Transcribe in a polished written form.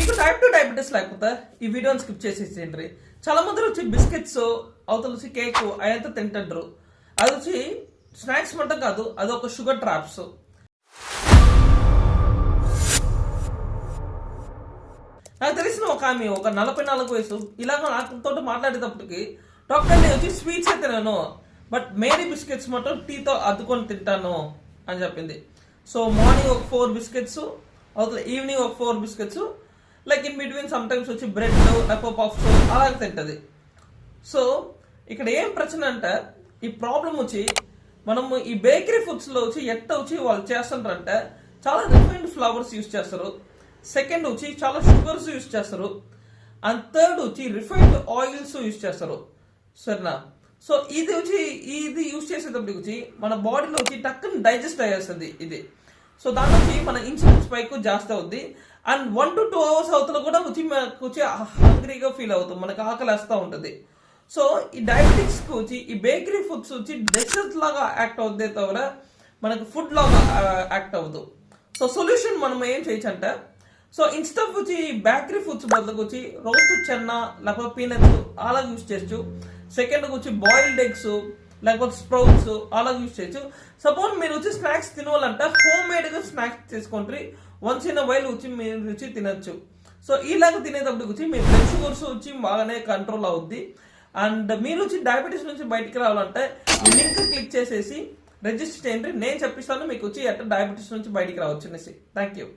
మీకు type 2 diabetes లేకపోతే ఈ వీడియోని స్కిప్ చేసేసేయండి. చాలా మంది వచ్చి బిస్కెట్స్ అవతల వచ్చి కేక్ అదంతా తింటుంటారు. అది వచ్చి స్నాక్స్ మొత్తం కాదు, అది ఒక షుగర్ ట్రాప్స్. నాకు తెలిసిన ఒక ఆమె ఒక 44 వయసు ఇలాగ నాతో మాట్లాడేటప్పటికి డాక్టర్ నేను వచ్చి స్వీట్స్ అయితే తినాను, బట్ మేరీ బిస్కెట్స్ మొత్తం టీతో అద్దుకొని తింటాను అని చెప్పింది. సో మార్నింగ్ ఒక 4 బిస్కెట్స్, అవతల ఈవినింగ్ ఒక 4 biscuits, like in between some times వచ్చి బ్రెడ్ లేకపోతే పఫ్స్ అలాగే తింటది. సో ఇక్కడ ఏం ప్రశ్న అంటే ఈ ప్రాబ్లం వచ్చి మనము ఈ బేకరీ ఫుడ్స్ లో వచ్చి ఎట్ట వచ్చి వాళ్ళు చేస్తుంటారంటే చాలా రిఫైన్డ్ ఫ్లవర్స్ యూస్ చేస్తారు, సెకండ్ వచ్చి చాలా షుగర్స్ యూస్ చేస్తారు, అండ్ థర్డ్ వచ్చి రిఫైన్డ్ ఆయిల్స్ యూస్ చేస్తారు. సరేనా? సో ఇది యూస్ చేసేటప్పటికి వచ్చి మన బాడీలో వచ్చి టక్కుని డైజెస్ట్ అయ్యేస్తుంది ఇది. సో దాని వచ్చి మన ఇన్సులిన్ స్పైక్ జాస్తి అవుద్ది, అండ్ 1 to 2 hours అవుతున్నా కూడా వచ్చి హంగ్రీగా ఫీల్ అవుతాం, మనకు ఆకలి వేస్తూ ఉంటుంది. సో ఈ డయాబెటిక్స్ కి వచ్చి ఈ బేకరీ ఫుడ్స్ వచ్చి డెసర్ట్ లాగా యాక్ట్ అవుద్దే తవిర మనకు ఫుడ్ లాగా యాక్ట్ అవ్వదు. సో సొల్యూషన్ మనం ఏం చేయొచ్చు అంటే, సో ఇన్స్టెడ్ వచ్చి బేకరీ ఫుడ్స్ బదులుకు వచ్చి రోస్టెడ్ చెన్నా లేకపోతే పీనట్స్ అలా యూస్ చేయొచ్చు. సెకండ్ వచ్చి బాయిల్డ్ ఎగ్స్ లేకపోతే స్ప్రౌట్స్ అలా యూస్ చేయొచ్చు. సపోజ్ మీరు వచ్చి స్నాక్స్ తినాలంటే హోమ్ మేడ్ గా స్నాక్స్ తీసుకుంటే వన్స్ ఇన్ వైల్ వచ్చి మీరు వచ్చి తినచ్చు. సో ఇలాగ తినేటప్పుడు వచ్చి మీ బ్లడ్ షుగర్స్ వచ్చి బాగానే కంట్రోల్ అవుద్ది. అండ్ మీరు వచ్చి డయాబెటీస్ నుంచి బయటికి రావాలంటే ఈ లింక్ క్లిక్ చేసేసి రిజిస్టర్ చేయండి. నేను చెప్పిస్తాను మీకు వచ్చి ఎట్లా డయాబెటీస్ నుంచి బయటికి రావచ్చు అనేసి. Thank you.